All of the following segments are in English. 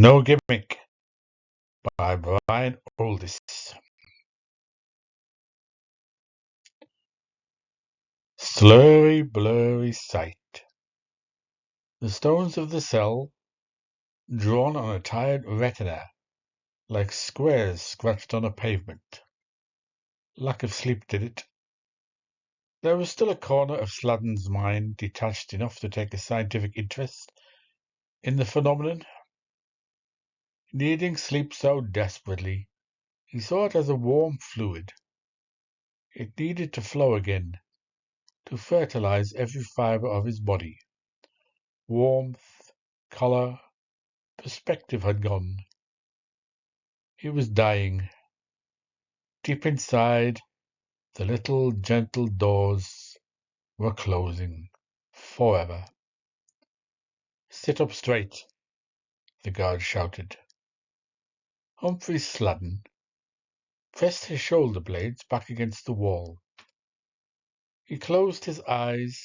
No Gimmick by Aldiss. Slurry, blurry sight. The stones of the cell, drawn on a tired retina, like squares scratched on a pavement. Lack of sleep did it. There was still a corner of Sladden's mind detached enough to take a scientific interest in the phenomenon. Needing sleep so desperately, he saw it as a warm fluid. It needed to flow again, to fertilize every fiber of his body. Warmth, color, perspective had gone. He was dying. Deep inside, the little gentle doors were closing forever. Sit up straight, the guard shouted. Humphrey Sladden pressed his shoulder blades back against the wall. He closed his eyes.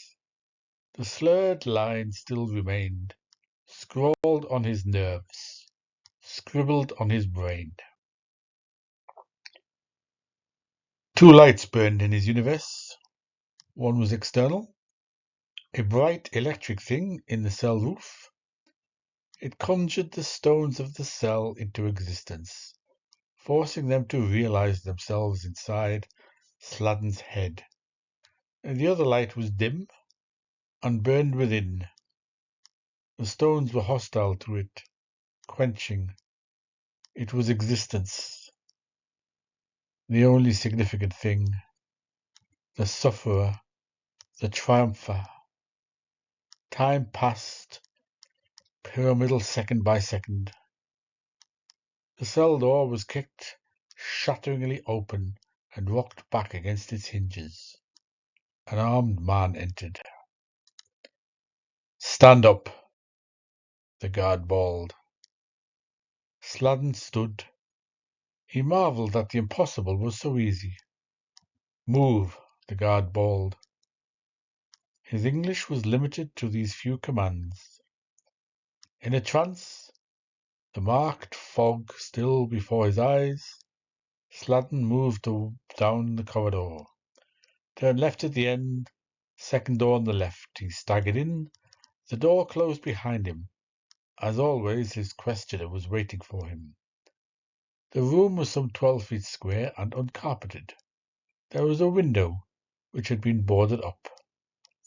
The slurred lines still remained, scrawled on his nerves, scribbled on his brain. Two lights burned in his universe. One was external, a bright electric thing in the cell roof. It conjured the stones of the cell into existence, forcing them to realize themselves inside Sladden's head. And the other light was dim and burned within. The stones were hostile to it, quenching. It was existence. The only significant thing. The sufferer, the triumpher. Time passed, pyramidal second by second. The cell door was kicked shatteringly open and rocked back against its hinges. An armed man entered. "Stand up," the guard bawled. Sladden stood. He marveled that the impossible was so easy. "Move," the guard bawled. His English was limited to these few commands. In a trance, the marked fog still before his eyes, Sladden moved down the corridor. Turned left at the end, second door on the left. He staggered in. The door closed behind him. As always, his questioner was waiting for him. The room was some 12 feet square and uncarpeted. There was a window, which had been boarded up.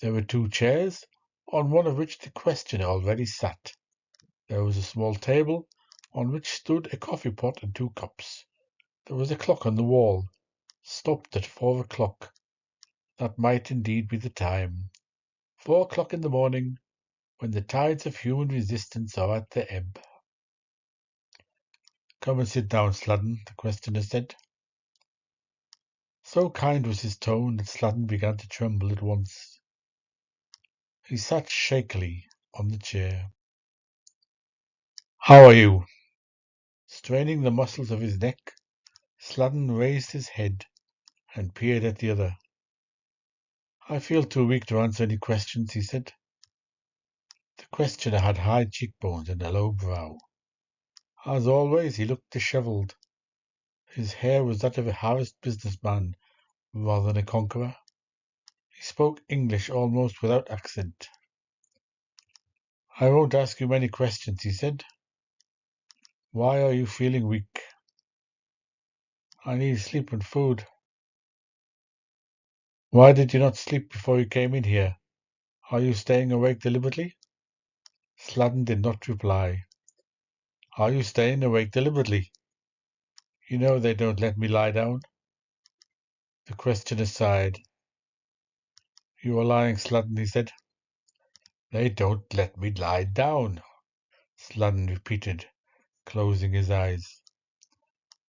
There were two chairs, on one of which the questioner already sat. There was a small table, on which stood a coffee pot and two cups. There was a clock on the wall, stopped at 4 o'clock. That might indeed be the time. 4 o'clock in the morning, when the tides of human resistance are at their ebb. "Come and sit down, Sladden," the questioner said. So kind was his tone that Sladden began to tremble at once. He sat shakily on the chair. "How are you?" Straining the muscles of his neck, Sladden raised his head and peered at the other. "I feel too weak to answer any questions," he said. The questioner had high cheekbones and a low brow. As always, he looked dishevelled. His hair was that of a harassed businessman rather than a conqueror. He spoke English almost without accent. "I won't ask you many questions," he said. "Why are you feeling weak?" "I need sleep and food." "Why did you not sleep before you came in here? Are you staying awake deliberately?" Sladden did not reply. "Are you staying awake deliberately? You know they don't let me lie down." The questioner sighed. "You are lying, Sladden," he said. "They don't let me lie down," Sladden repeated, closing his eyes.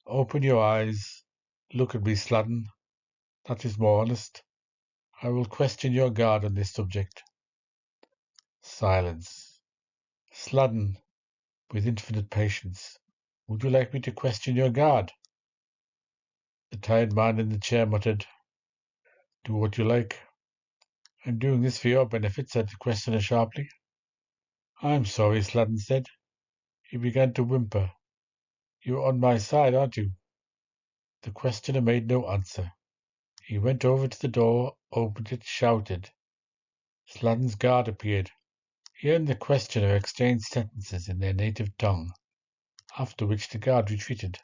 "Open your eyes. Look at me, Sladden. That is more honest. I will question your guard on this subject." Silence. "Sladden," with infinite patience, "would you like me to question your guard?" The tired man in the chair muttered, "Do what you like." "I'm doing this for your benefit," said the questioner sharply. "I'm sorry," Sladden said. He began to whimper. "You're on my side, aren't you?" The questioner made no answer. He went over to the door, opened it, shouted. Sladen's guard appeared. He and the questioner exchanged sentences in their native tongue, after which the guard retreated.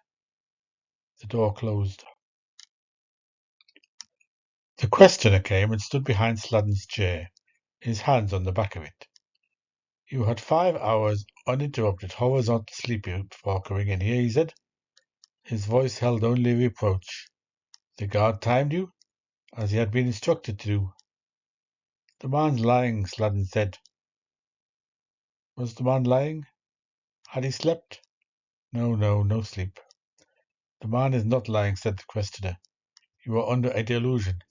The door closed. The questioner came and stood behind Sladen's chair, his hands on the back of it. "You had 5 hours uninterrupted horizontal sleep before coming in here," he said. His voice held only reproach. "The guard timed you, as he had been instructed to do." "The man's lying," Sladen said. Was the man lying? Had he slept? No sleep. "The man is not lying," said the questioner. "You are under a delusion.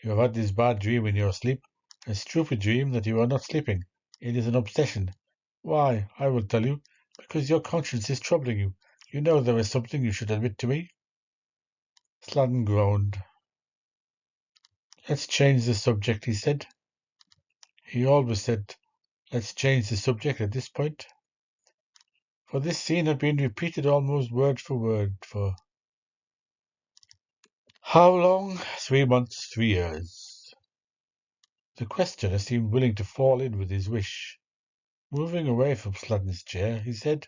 You have had this bad dream in your sleep, a stupid dream that you are not sleeping. It is an obsession. Why, I will tell you. Because your conscience is troubling you. You know there is something you should admit to me." Sladen groaned. "Let's change the subject," he said. He always said, "Let's change the subject" at this point, for this scene had been repeated almost word for word for how long? 3 months, 3 years. The questioner seemed willing to fall in with his wish. Moving away from Sladen's chair, he said,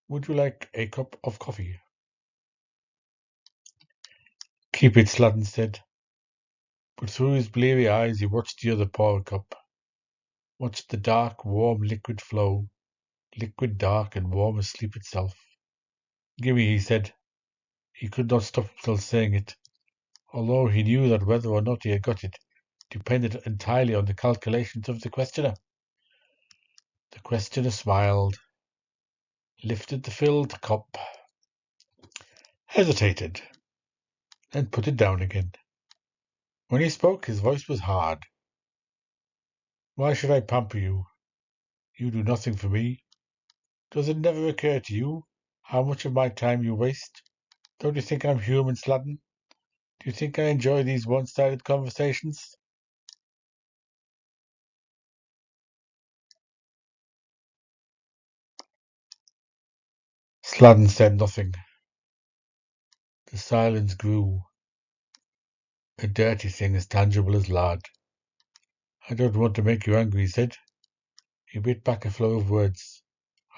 "Would you like a cup of coffee?" "Keep it," Sladen said. But through his bleary eyes he watched the other pour a cup, watched the dark, warm liquid flow, liquid, dark, and warm as sleep itself. "Gimme," he said. He could not stop himself saying it, although he knew that whether or not he had got it depended entirely on the calculations of the questioner. The questioner smiled, lifted the filled cup, hesitated, then put it down again. When he spoke, his voice was hard. "Why should I pamper you? You do nothing for me. Does it never occur to you how much of my time you waste? Don't you think I'm human, Sladen? Do you think I enjoy these one-sided conversations?" Sladen said nothing. The silence grew, a dirty thing as tangible as lard. "I don't want to make you angry," he said. He bit back a flow of words.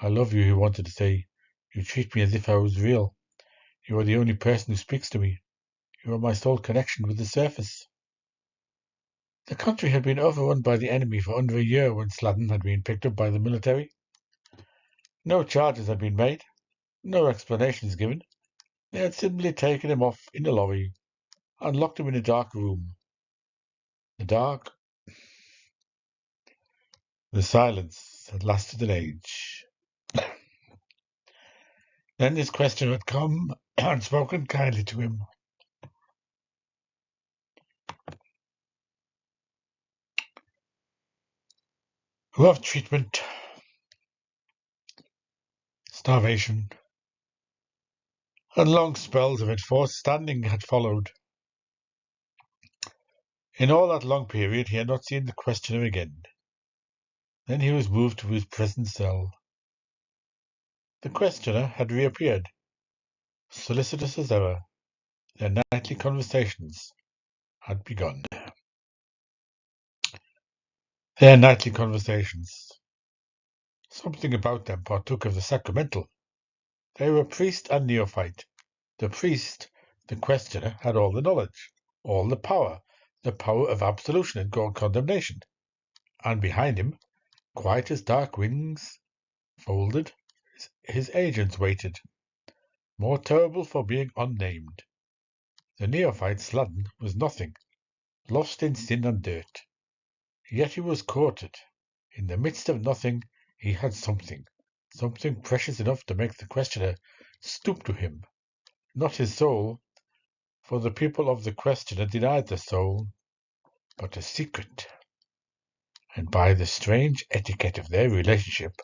"I love you," he wanted to say. "You treat me as if I was real. You are the only person who speaks to me. You are my sole connection with the surface." The country had been overrun by the enemy for under a year when Sladen had been picked up by the military. No charges had been made, no explanations given. They had simply taken him off in a lorry and locked him in a dark room. The silence had lasted an age. Then this questioner had come and spoken kindly to him. Rough treatment, starvation, and long spells of enforced standing had followed. In all that long period he had not seen the questioner again. Then he was moved to his present cell. The questioner had reappeared, solicitous as ever. Their nightly conversations had begun. Their nightly conversations. Something about them partook of the sacramental. They were priest and neophyte. The priest, the questioner, had all the knowledge, all the power of absolution and God condemnation. And behind him, quiet as dark wings folded, his agents waited, more terrible for being unnamed. The neophyte Sladen was nothing, lost in sin and dirt. Yet he was courted. In the midst of nothing he had something precious enough to make the questioner stoop to him. Not his soul, for the people of the questioner denied the soul, but a secret. And by the strange etiquette of their relationship,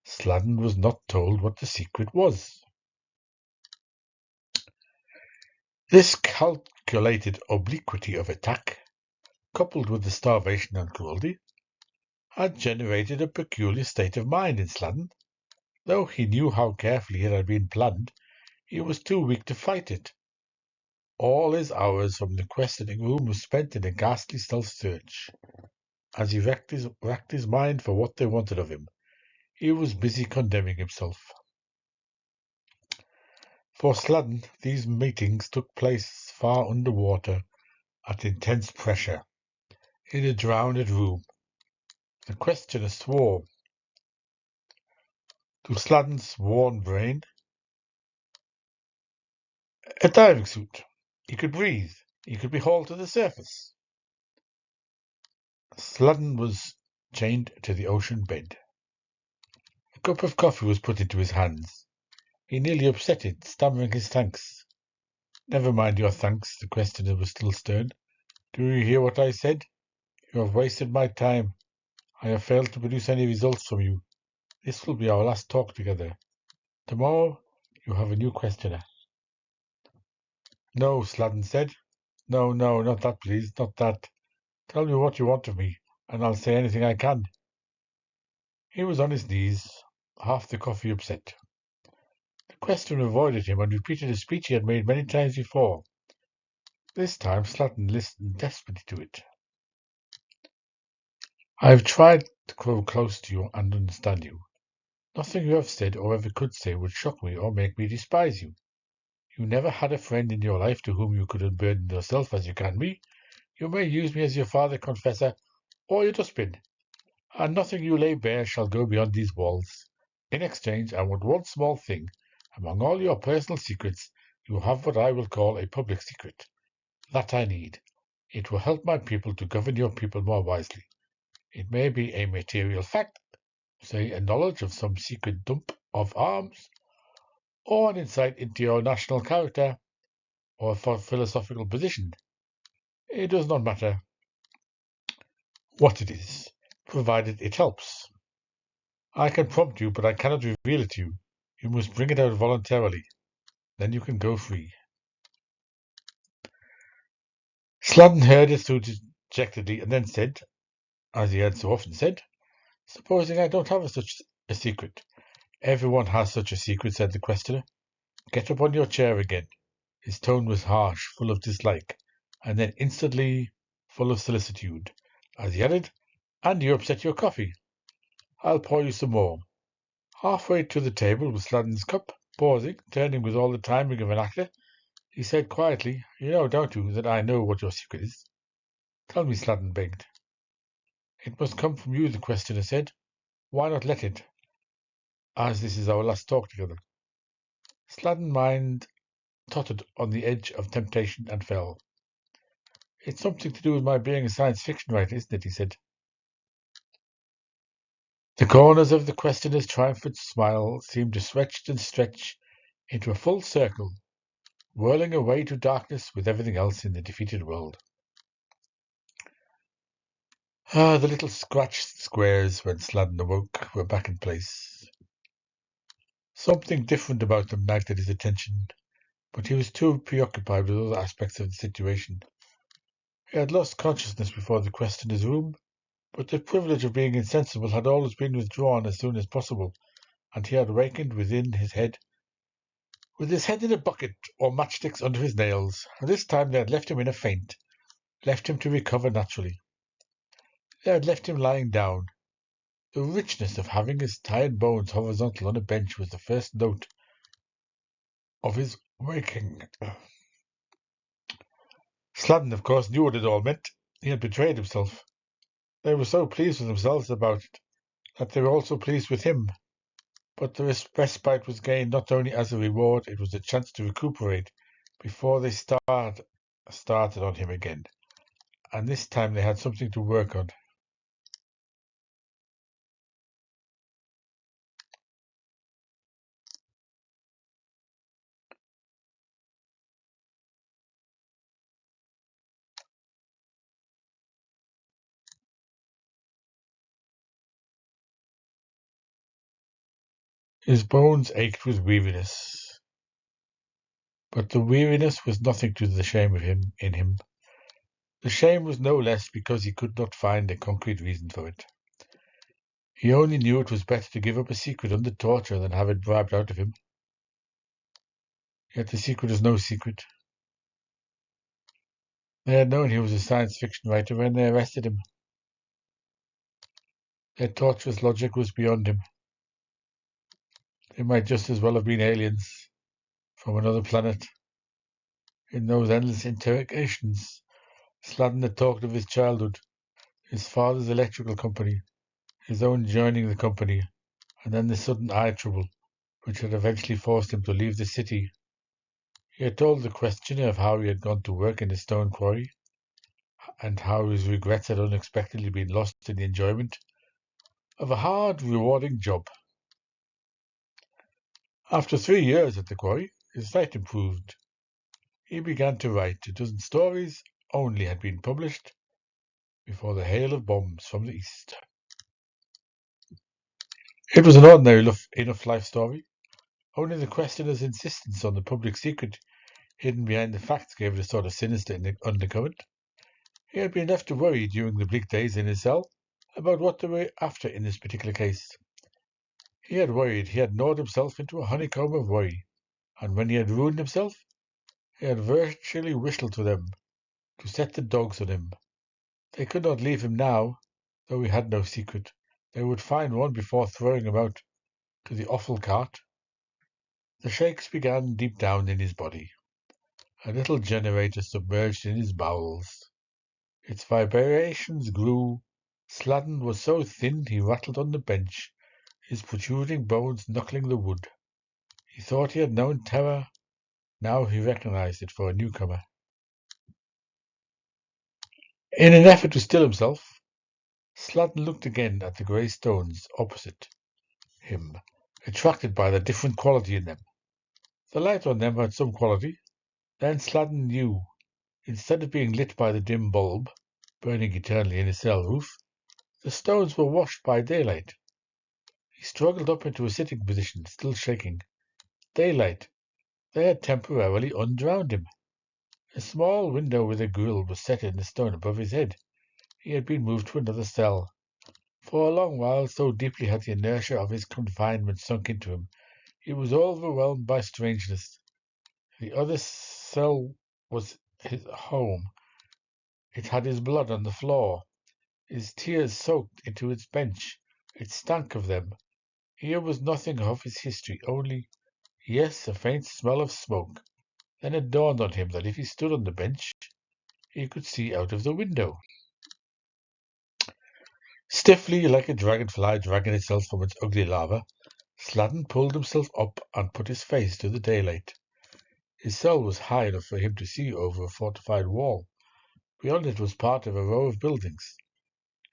Sladen was not told what the secret was. This calculated obliquity of attack, coupled with the starvation and cruelty, had generated a peculiar state of mind in Sladen. Though he knew how carefully it had been planned, he was too weak to fight it. All his hours from the questioning room were spent in a ghastly self-search. As he racked his mind for what they wanted of him, he was busy condemning himself. For Sladden, these meetings took place far underwater, at intense pressure, in a drowned room. The questioner swore. To Sladden's worn brain, a diving suit. He could breathe. He could be hauled to the surface. Sladden was chained to the ocean bed. A cup of coffee was put into his hands. He nearly upset it, stammering his thanks. Never mind your thanks, the questioner was still stern. Do you hear what I said? You have wasted my time. I have failed to produce any results from you. This will be our last talk together. Tomorrow, you have a new questioner. No, Sladden said. No, not that, please, not that. Tell me what you want of me, and I'll say anything I can. He was on his knees, half the coffee upset. The questioner avoided him and repeated a speech he had made many times before. This time Sladden listened desperately to it. I have tried to grow close to you and understand you. Nothing you have said or ever could say would shock me or make me despise you. You never had a friend in your life to whom you could unburden yourself as you can me. You may use me as your father confessor or your dustbin, and nothing you lay bare shall go beyond these walls. In exchange, I want one small thing. Among all your personal secrets, you have what I will call a public secret. That I need. It will help my people to govern your people more wisely. It may be a material fact, say a knowledge of some secret dump of arms, or an insight into your national character, or a philosophical position. It does not matter what it is, provided it helps. I can prompt you, but I cannot reveal it to you. You must bring it out voluntarily. Then you can go free. Sladden heard it through dejectedly and then said, as he had so often said, supposing I don't have such a secret. Everyone has such a secret, said the questioner. Get up on your chair again. His tone was harsh, full of dislike, and then instantly full of solicitude, as he added, and you upset your coffee. I'll pour you some more. Halfway to the table was Sladden's cup. Pausing, turning with all the timing of an actor, he said quietly, You know, don't you, that I know what your secret is? Tell me, Sladden begged. It must come from you, the questioner said. Why not let it, as this is our last talk together? Sladden's mind tottered on the edge of temptation and fell. It's something to do with my being a science fiction writer, isn't it? He said. The corners of the questioner's triumphant smile seemed to stretch and stretch into a full circle, whirling away to darkness with everything else in the defeated world. The little scratched squares when Sladden awoke were back in place. Something different about them nagged at his attention, but he was too preoccupied with other aspects of the situation. He had lost consciousness before the questioner's room, but the privilege of being insensible had always been withdrawn as soon as possible, and he had awakened within his head, with his head in a bucket or matchsticks under his nails. And this time they had left him in a faint, left him to recover naturally. They had left him lying down. The richness of having his tired bones horizontal on a bench was the first note of his waking. Sladden, of course, knew what it all meant. He had betrayed himself. They were so pleased with themselves about it that they were also pleased with him. But the respite was gained not only as a reward, it was a chance to recuperate before they started on him again. And this time they had something to work on. His bones ached with weariness, but the weariness was nothing to the shame in him. The shame was no less because he could not find a concrete reason for it. He only knew it was better to give up a secret under torture than have it bribed out of him. Yet the secret was no secret. They had known he was a science fiction writer when they arrested him. Their torturous logic was beyond him. They might just as well have been aliens from another planet. In those endless interrogations, Sladen had talked of his childhood, his father's electrical company, his own joining the company, and then the sudden eye trouble, which had eventually forced him to leave the city. He had told the questioner of how he had gone to work in the stone quarry, and how his regrets had unexpectedly been lost in the enjoyment of a hard, rewarding job. After 3 years at the quarry, his sight improved. He began to write. A dozen stories only had been published before the hail of bombs from the east. It was an ordinary enough life story. Only the questioner's insistence on the public secret hidden behind the facts gave it a sort of sinister undercurrent. He had been left to worry during the bleak days in his cell about what they were after in this particular case. He had worried. He had gnawed himself into a honeycomb of worry, and when he had ruined himself, he had virtually whistled to them to set the dogs on him. They could not leave him now, though he had no secret. They would find one before throwing him out to the offal cart. The shakes began deep down in his body. A little generator submerged in his bowels. Its vibrations grew. Sladen was so thin he rattled on the bench, his protruding bones knuckling the wood. He thought he had known terror. Now he recognized it for a newcomer. In an effort to still himself, Sladen looked again at the grey stones opposite him, attracted by the different quality in them. The light on them had some quality. Then Sladen knew, instead of being lit by the dim bulb, burning eternally in his cell roof, the stones were washed by daylight. He struggled up into a sitting position, still shaking. Daylight. They had temporarily undrowned him. A small window with a grill was set in the stone above his head. He had been moved to another cell. For a long while, so deeply had the inertia of his confinement sunk into him, he was overwhelmed by strangeness. The other cell was his home. It had his blood on the floor, his tears soaked into its bench. It stank of them. Here was nothing of his history, only, yes, a faint smell of smoke. Then it dawned on him that if he stood on the bench, he could see out of the window. Stiffly, like a dragonfly dragging itself from its ugly lava, Sladen pulled himself up and put his face to the daylight. His cell was high enough for him to see over a fortified wall. Beyond it was part of a row of buildings.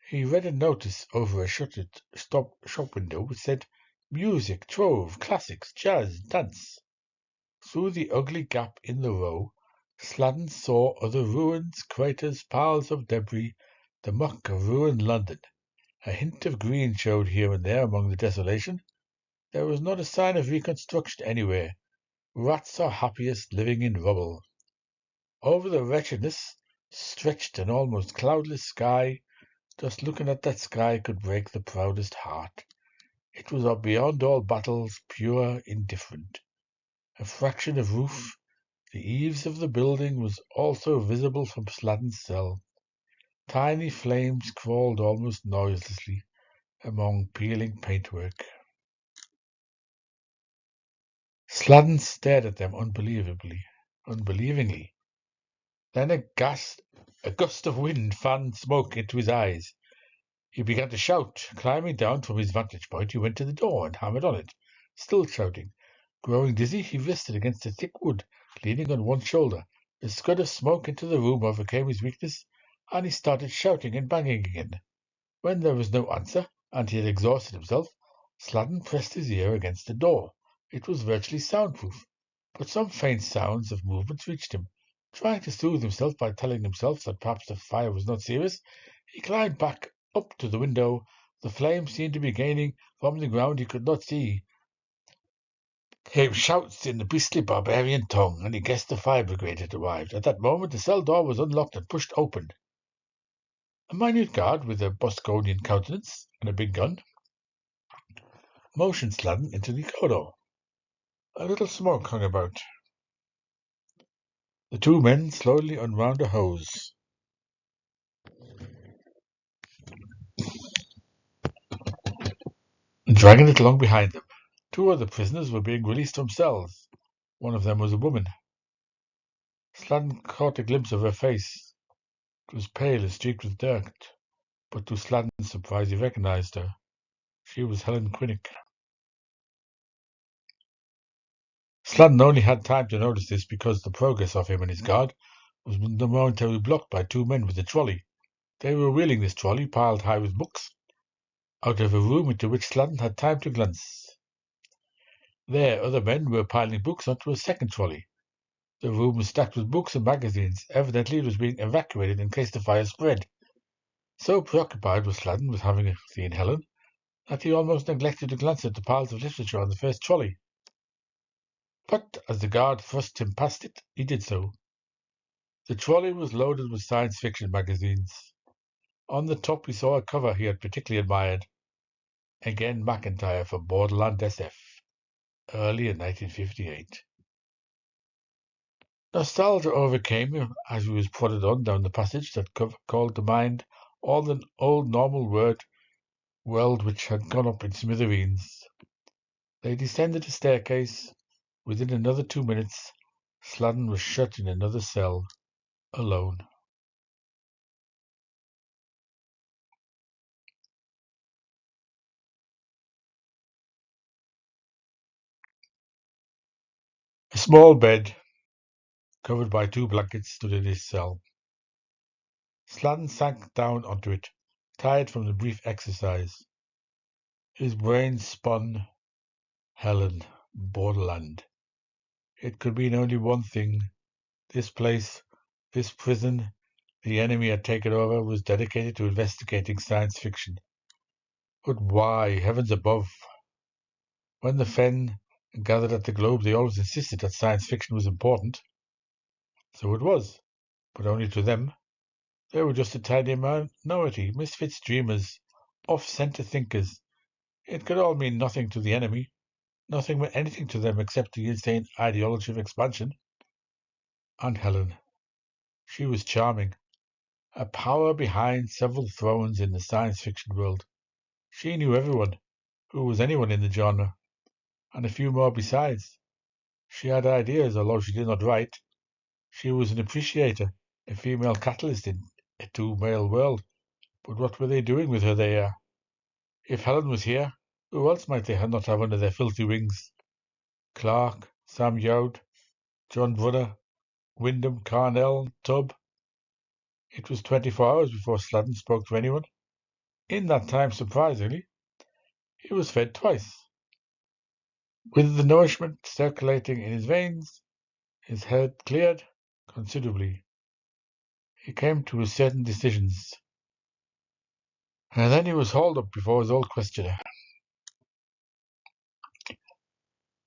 He read a notice over a shuttered shop window which said, "Music, trove, classics, jazz, dance." Through the ugly gap in the row, Sladen saw other ruins, craters, piles of debris, the muck of ruined London. A hint of green showed here and there among the desolation. There was not a sign of reconstruction anywhere. Rats are happiest living in rubble. Over the wretchedness stretched an almost cloudless sky. Just looking at that sky could break the proudest heart. It was beyond all battles, pure, indifferent. A fraction of roof. The eaves of the building was also visible from Sladen's cell. Tiny flames crawled almost noiselessly among peeling paintwork. Sladen stared at them unbelievingly. Then a gust of wind fanned smoke into his eyes. He began to shout. Climbing down from his vantage point, he went to the door and hammered on it, still shouting. Growing dizzy, he rested against the thick wood, leaning on one shoulder. The scud of smoke into the room overcame his weakness, and he started shouting and banging again. When there was no answer, and he had exhausted himself, Sladen pressed his ear against the door. It was virtually soundproof, but some faint sounds of movements reached him. Trying to soothe himself by telling himself that perhaps the fire was not serious, he climbed back up to the window. The flames seemed to be gaining. From the ground he could not see came shouts in the beastly barbarian tongue, and he guessed the fire brigade had arrived. At that moment the cell door was unlocked and pushed open. A minute guard with a Bosconian countenance and a big gun motioned Sladden into the corridor. A little smoke hung about. The two men slowly unwound a hose. Dragging it along behind them. Two other prisoners were being released from cells. One of them was a woman. Sladden caught a glimpse of her face. It was pale and streaked with dirt, but to Sladden's surprise he recognized her. She was Helen Quinnick. Sladden only had time to notice this because the progress of him and his guard was momentarily blocked by two men with a trolley. They were wheeling this trolley, piled high with books, out of a room into which Sladden had time to glance. There, other men were piling books onto a second trolley. The room was stacked with books and magazines. Evidently it was being evacuated in case the fire spread. So preoccupied was Sladden with having seen Helen that he almost neglected to glance at the piles of literature on the first trolley. But as the guard thrust him past it, he did so. The trolley was loaded with science fiction magazines. On the top he saw a cover he had particularly admired. Again McIntyre for Borderland SF, early in 1958. Nostalgia overcame him as he was prodded on down the passage that called to mind all the old normal world which had gone up in smithereens. They descended a staircase. Within another 2 minutes, Sladden was shut in another cell, alone. A small bed, covered by two blankets, stood in his cell. Sladden sank down onto it, tired from the brief exercise. His brain spun. Helen, Borderland. It could mean only one thing. This place, this prison, the enemy had taken over, was dedicated to investigating science fiction. But why, heavens above? When the Fen gathered at the Globe, they always insisted that science fiction was important. So it was, but only to them. They were just a tiny minority, misfits dreamers, off-center thinkers. It could all mean nothing to the enemy. Nothing meant anything to them except the insane ideology of expansion. And Helen. She was charming. A power behind several thrones in the science fiction world. She knew everyone, who was anyone in the genre, and a few more besides. She had ideas, although she did not write. She was an appreciator, a female catalyst in a two-male world. But what were they doing with her there? If Helen was here, who else might they not have under their filthy wings? Clark, Sam Youd, John Brunner, Wyndham, Carnell, Tubb. It was 24 hours before Sladden spoke to anyone. In that time, surprisingly, he was fed twice. With the nourishment circulating in his veins, his head cleared considerably. He came to certain decisions. And then he was hauled up before his old questioner.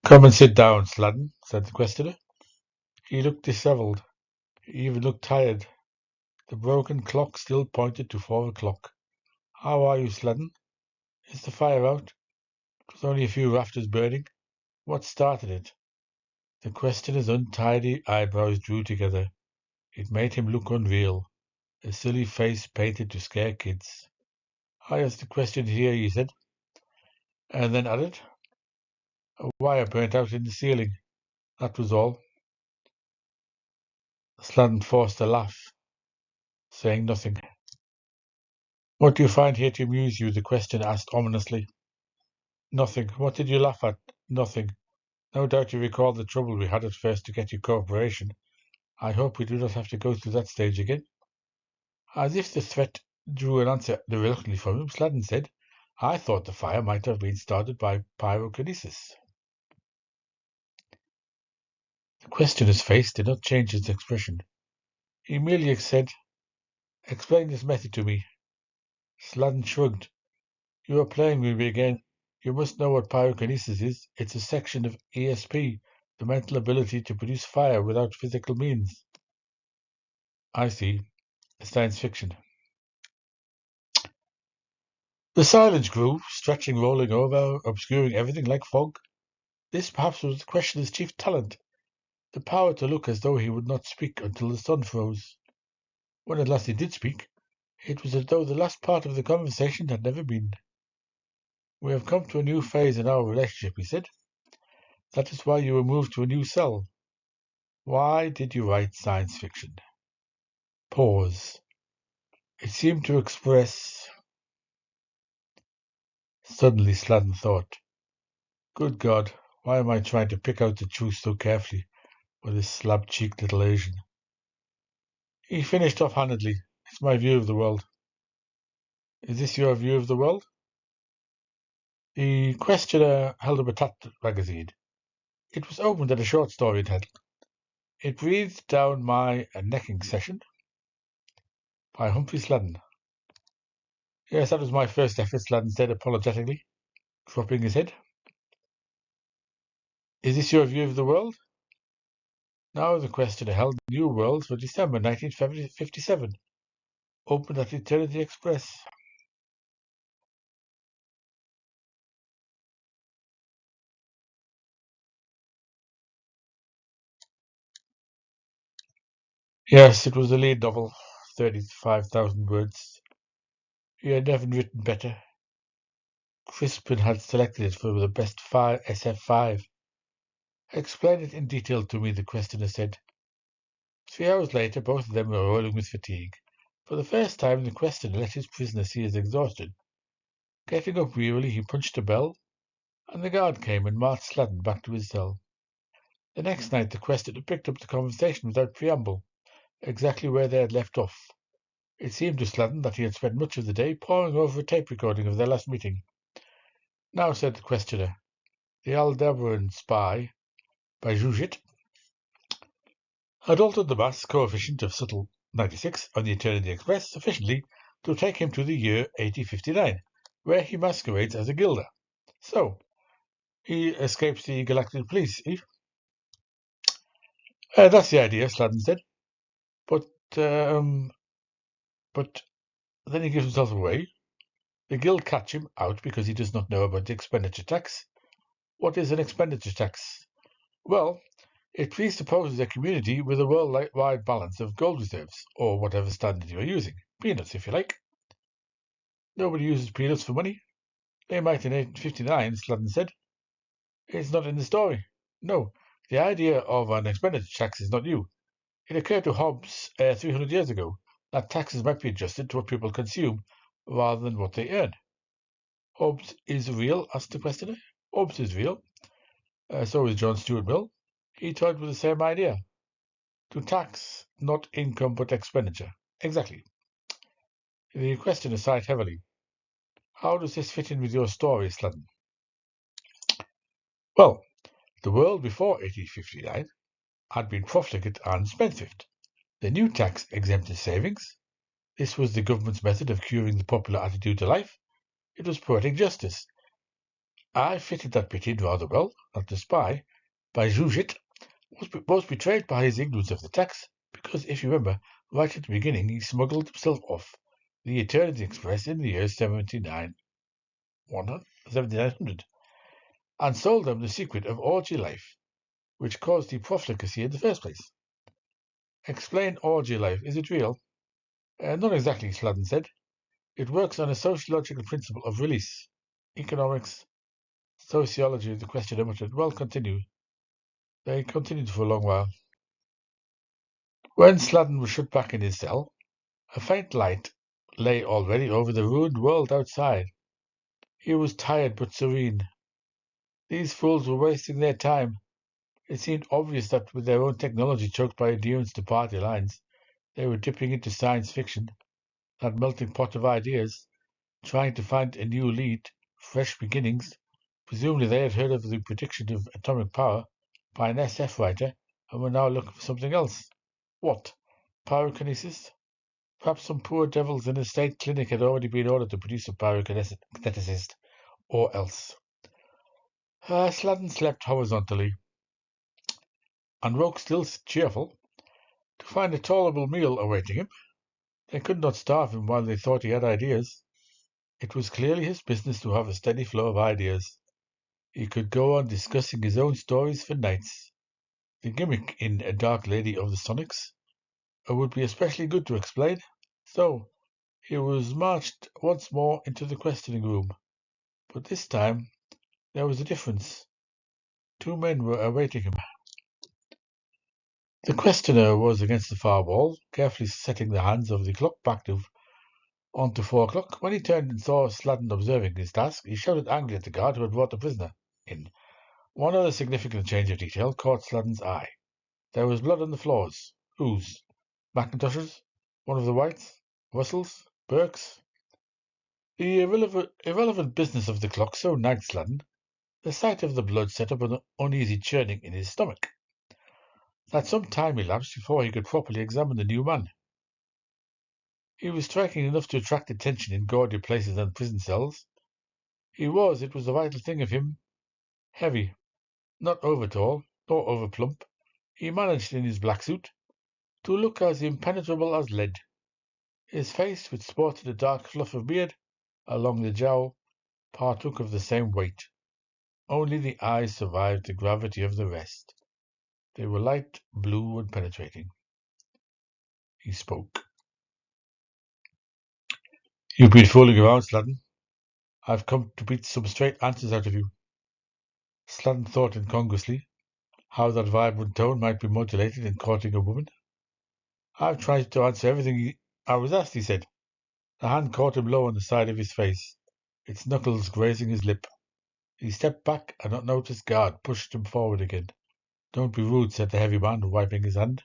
"Come and sit down, Sladden," said the questioner. He looked dishevelled. He even looked tired. The broken clock still pointed to 4 o'clock. "How are you, Sladden? Is the fire out?" "It was only a few rafters burning." "What started it?" The questioner's untidy eyebrows drew together. It made him look unreal. A silly face painted to scare kids. "I asked the question here," he said, and then added, "A wire burnt out in the ceiling. That was all." Sladden forced a laugh, saying nothing. "What do you find here to amuse you?" the questioner asked ominously. "Nothing." "What did you laugh at?" "Nothing." "No doubt you recall the trouble we had at first to get your cooperation. I hope we do not have to go through that stage again." As if the threat drew an answer reluctantly from him, Sladden said, "I thought the fire might have been started by pyrokinesis." The questioner's face did not change its expression. He merely said, "Explain this method to me." Sladden shrugged. "You are playing with me again. You must know what pyrokinesis is. It's a section of ESP, the mental ability to produce fire without physical means." "I see. Science fiction." The silence grew, stretching, rolling over, obscuring everything like fog. This perhaps was the questioner's chief talent, the power to look as though he would not speak until the sun froze. When at last he did speak, it was as though the last part of the conversation had never been. "We have come to a new phase in our relationship," he said. "That is why you were moved to a new cell. Why did you write science fiction?" Pause. It seemed to express. Suddenly Sladen thought, "Good God, why am I trying to pick out the truth so carefully with this slab-cheeked little Asian?" He finished off-handedly. "It's my view of the world." "Is this your view of the world?" The questioner held up a tapped magazine. It was opened at a short story entitled "It Breathed Down My Necking Session" by Humphrey Sladen. "Yes, that was my first effort," Sladen said apologetically, dropping his head. "Is this your view of the world?" Now the questioner held New Worlds for December 1957, opened at Eternity Express. Yes, it was the lead novel, 35,000 words. He had never written better. Crispin had selected it for the best SF5. "Explain it in detail to me," the questioner said. 3 hours later, both of them were rolling with fatigue. For the first time, the questioner let his prisoner see his exhaustion. Getting up wearily, he punched a bell, and the guard came and marched Sladen back to his cell. The next night, the questioner picked up the conversation without preamble, exactly where they had left off. It seemed to Sladen that he had spent much of the day poring over a tape recording of their last meeting. "Now," said the questioner, "the Aldebaran spy, by Jujit, had altered the mass coefficient of subtle 96 on the Eternity Express sufficiently to take him to the year 8059, where he masquerades as a gilder. So, he escapes the Galactic Police, eh?" "That's the idea," Sladen said. But, but then he gives himself away. The guild catch him out because he does not know about the expenditure tax. What is an expenditure tax? Well, it presupposes a community with a worldwide balance of gold reserves, or whatever standard you are using. Peanuts, if you like. Nobody uses peanuts for money. They might in 1859, Sladen said. It's not in the story. No, the idea of an expenditure tax is not new. It occurred to Hobbes 300 years ago that taxes might be adjusted to what people consume rather than what they earn. "Hobbes is real?" asked the questioner. "Hobbes is real. So is John Stuart Mill. He toyed with the same idea. To tax not income but expenditure. Exactly." The questioner sighed heavily. "How does this fit in with your story, Sladen?" "Well, the world before 1859 had been profligate and spendthrift. The new tax exempted savings. This was the government's method of curing the popular attitude to life. It was poetic justice. I fitted that bit in rather well, that the spy, by Jujit, was betrayed by his ignorance of the tax, because, if you remember, right at the beginning he smuggled himself off the Eternity Express in the year 7900, and sold them the secret of orgy life, which caused the profligacy in the first place. Explain orgy life. Is it real?" "Not exactly," Sladen said. "It works on a sociological principle of release." "Economics, sociology," the questioner muttered. "Well, continue." They continued for a long while. When Sladen was shut back in his cell, a faint light lay already over the ruined world outside. He was tired but serene. These fools were wasting their time. It seemed obvious that with their own technology choked by adherence to party lines, they were dipping into science fiction, that melting pot of ideas, trying to find a new lead, fresh beginnings. Presumably they had heard of the prediction of atomic power by an SF writer and were now looking for something else. What? Pyrokinesis? Perhaps some poor devils in a state clinic had already been ordered to produce a pyrokineticist, or else. Sladen slept horizontally, and woke still cheerful, to find a tolerable meal awaiting him. They could not starve him while they thought he had ideas. It was clearly his business to have a steady flow of ideas. He could go on discussing his own stories for nights. The gimmick in A Dark Lady of the Sonics would be especially good to explain. So he was marched once more into the questioning room. But this time there was a difference. Two men were awaiting him. The questioner was against the far wall, carefully setting the hands of the clock back on to 4 o'clock. When he turned and saw Sladden observing his task, he shouted angrily at the guard who had brought the prisoner in. One other significant change of detail caught Sladden's eye. There was blood on the floors. Whose? Mackintosh's? One of the Whites? Russell's? Burke's? The irrelevant business of the clock so nagged Sladden. The sight of the blood set up an uneasy churning in his stomach. That some time elapsed before he could properly examine the new man. He was striking enough to attract attention in gaudier places than prison cells. It was the vital thing of him, heavy, not over tall, nor over plump. He managed, in his black suit, to look as impenetrable as lead. His face, which sported a dark fluff of beard along the jowl, partook of the same weight. Only the eyes survived the gravity of the rest. They were light blue and penetrating. He spoke. "You've been fooling around, Sladden. I've come to beat some straight answers out of you." Sladden thought incongruously how that vibrant tone might be modulated in courting a woman. "I've tried to answer everything I was asked," he said. The hand caught him low on the side of his face, its knuckles grazing his lip. He stepped back, and unnoticed guard pushed him forward again. "Don't be rude," said the heavy man, wiping his hand.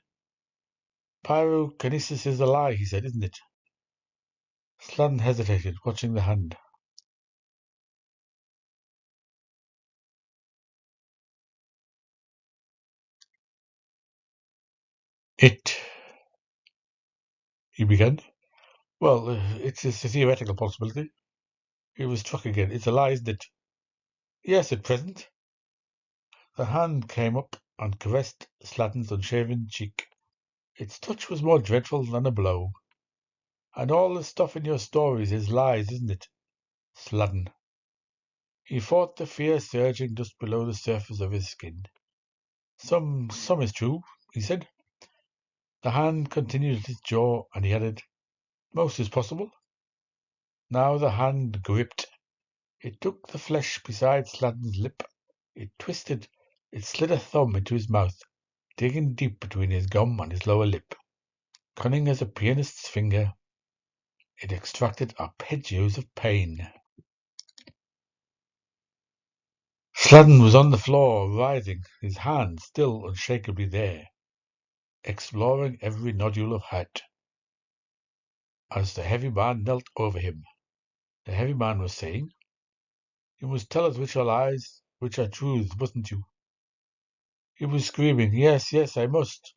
"Pyrokinesis is a lie," he said, "isn't it?" Sladden hesitated, watching the hand. "It," he began. "Well, it's a theoretical possibility." He was struck again. "It's a lie, isn't it?" "Yes, at present." The hand came up and caressed Sladden's unshaven cheek. Its touch was more dreadful than a blow. "And all the stuff in your stories is lies, isn't it, Sladden?" He fought the fear surging just below the surface of his skin. Some is true," he said. The hand continued at his jaw, and he added, "Most is possible." Now the hand gripped. It took the flesh beside Sladden's lip. It twisted. It slid a thumb into his mouth, digging deep between his gum and his lower lip. Cunning as a pianist's finger, it extracted arpeggios of pain. Sladden was on the floor, writhing, his hand still unshakably there, exploring every nodule of hurt. As the heavy man knelt over him, the heavy man was saying, "You must tell us which are lies, which are truths, mustn't you?" He was screaming, "Yes, yes, I must."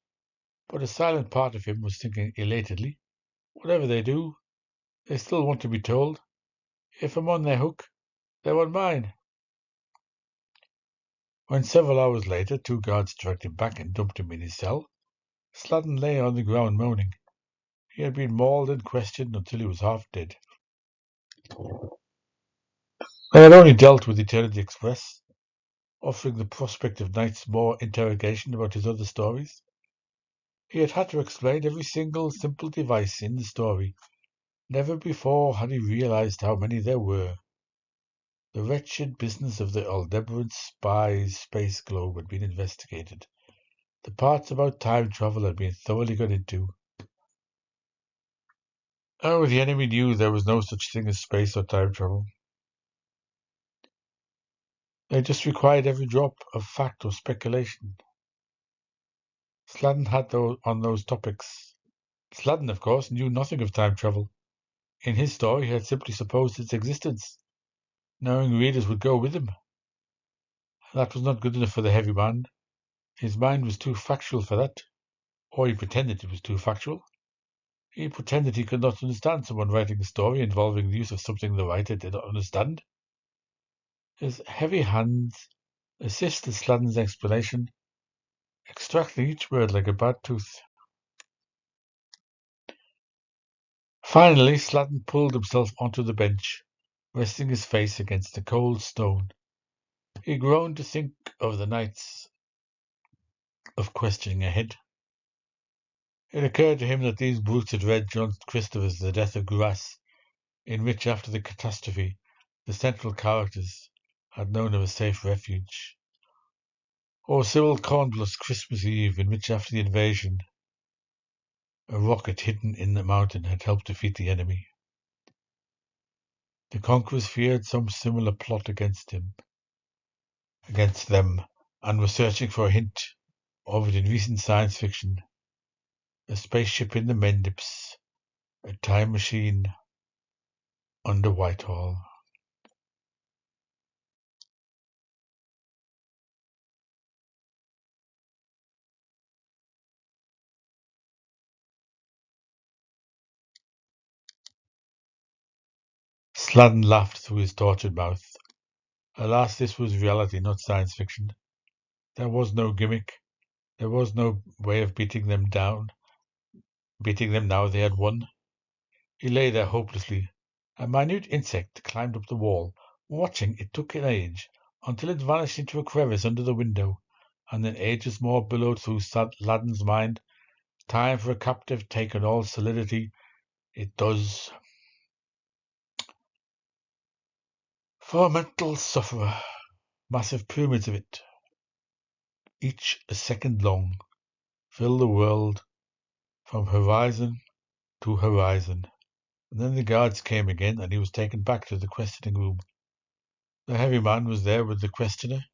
But a silent part of him was thinking elatedly, "Whatever they do, they still want to be told. If I'm on their hook, they're on mine." When several hours later 2 guards dragged him back and dumped him in his cell, Sladden lay on the ground moaning. He had been mauled and questioned until he was half dead. They had only dealt with Eternity Express, offering the prospect of nights more interrogation about his other stories. He had had to explain every single simple device in the story. Never before had he realized how many there were. The wretched business of the Aldebaran spy's space globe had been investigated. The parts about time travel had been thoroughly gone into. Oh, the enemy knew there was no such thing as space or time travel. They just required every drop of fact or speculation. Sladden had on those topics. Sladden, of course, knew nothing of time travel. In his story, he had simply supposed its existence, knowing readers would go with him. That was not good enough for the heavy man. His mind was too factual for that. Or he pretended it was too factual. He pretended he could not understand someone writing a story involving the use of something the writer did not understand. His heavy hands assisted Sladden's explanation, extracting each word like a bad tooth. Finally, Sladden pulled himself onto the bench. resting his face against the cold stone. He groaned to think of the nights of questioning ahead. It occurred to him that these brutes had read John Christopher's The Death of Grass, in which, after the catastrophe, the central characters had known of a safe refuge. Or Cyril Cornbluth's Christmas Eve, in which, after the invasion, a rocket hidden in the mountain had helped defeat the enemy. The conquerors feared some similar plot against them, and were searching for a hint of it in recent science fiction. A spaceship in the Mendips, a time machine under Whitehall. Sladen laughed through his tortured mouth. Alas, this was reality, not science fiction. There was no gimmick. There was no way of beating them now they had won. He lay there hopelessly. A minute insect climbed up the wall. Watching, it took an age, until it vanished into a crevice under the window, and then ages more billowed through Sladen's mind. Time for a captive taken all solidity. It does. For a mental sufferer, massive pyramids of it, each a second long, fill the world from horizon to horizon. And then the guards came again, and he was taken back to the questioning room. The heavy man was there with the questioner,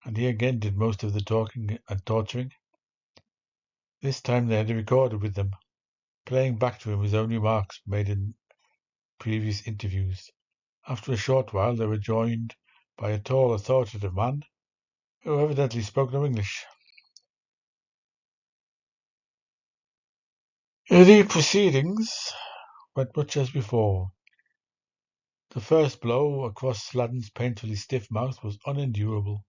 and he again did most of the talking and torturing. This time they had a recorder with them, playing back to him his own remarks made in previous interviews. After a short while they were joined by a tall, authoritative man who evidently spoke no English. The proceedings went much as before. The first blow across Sladen's painfully stiff mouth was unendurable.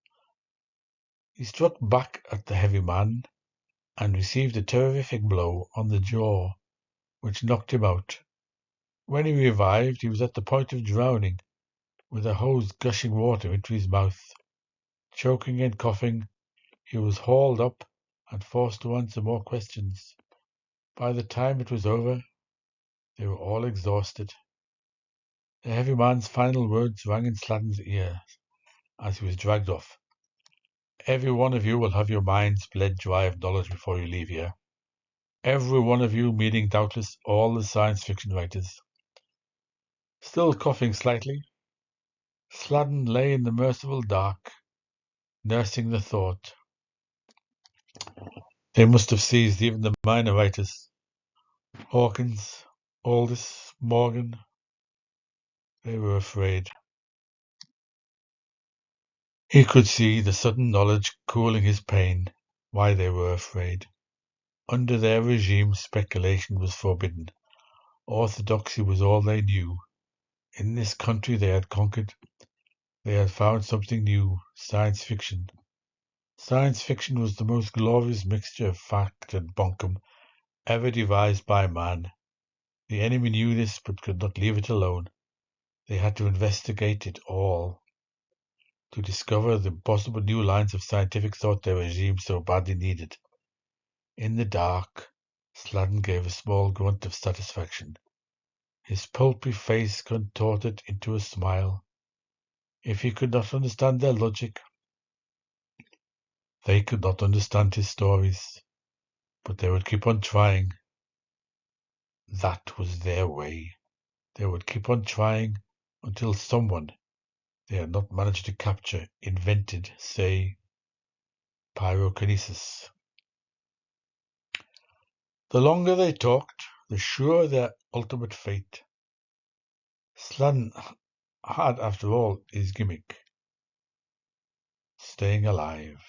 He struck back at the heavy man and received a terrific blow on the jaw, which knocked him out. When he revived, he was at the point of drowning, with a hose gushing water into his mouth. Choking and coughing, he was hauled up and forced to answer more questions. By the time it was over, they were all exhausted. The heavy man's final words rang in Sladen's ear as he was dragged off. Every one of you will have your minds bled dry of knowledge before you leave here. Every one of you, meaning doubtless all the science fiction writers. Still coughing slightly, Sladen lay in the merciful dark, nursing the thought. They must have seized even the minor writers. Hawkins, Aldiss, Morgan. They were afraid. He could see the sudden knowledge cooling his pain, why they were afraid. Under their regime, speculation was forbidden. Orthodoxy was all they knew. In this country they had conquered, they had found something new, science fiction. Science fiction was the most glorious mixture of fact and bunkum ever devised by man. The enemy knew this, but could not leave it alone. They had to investigate it all, to discover the possible new lines of scientific thought their regime so badly needed. In the dark, Sladen gave a small grunt of satisfaction. His pulpy face contorted into a smile. If he could not understand their logic, they could not understand his stories. But they would keep on trying. That was their way. They would keep on trying until someone they had not managed to capture invented, say, pyrokinesis. The longer they talked, the surer their ultimate fate. Sladen had, after all, his gimmick: staying alive.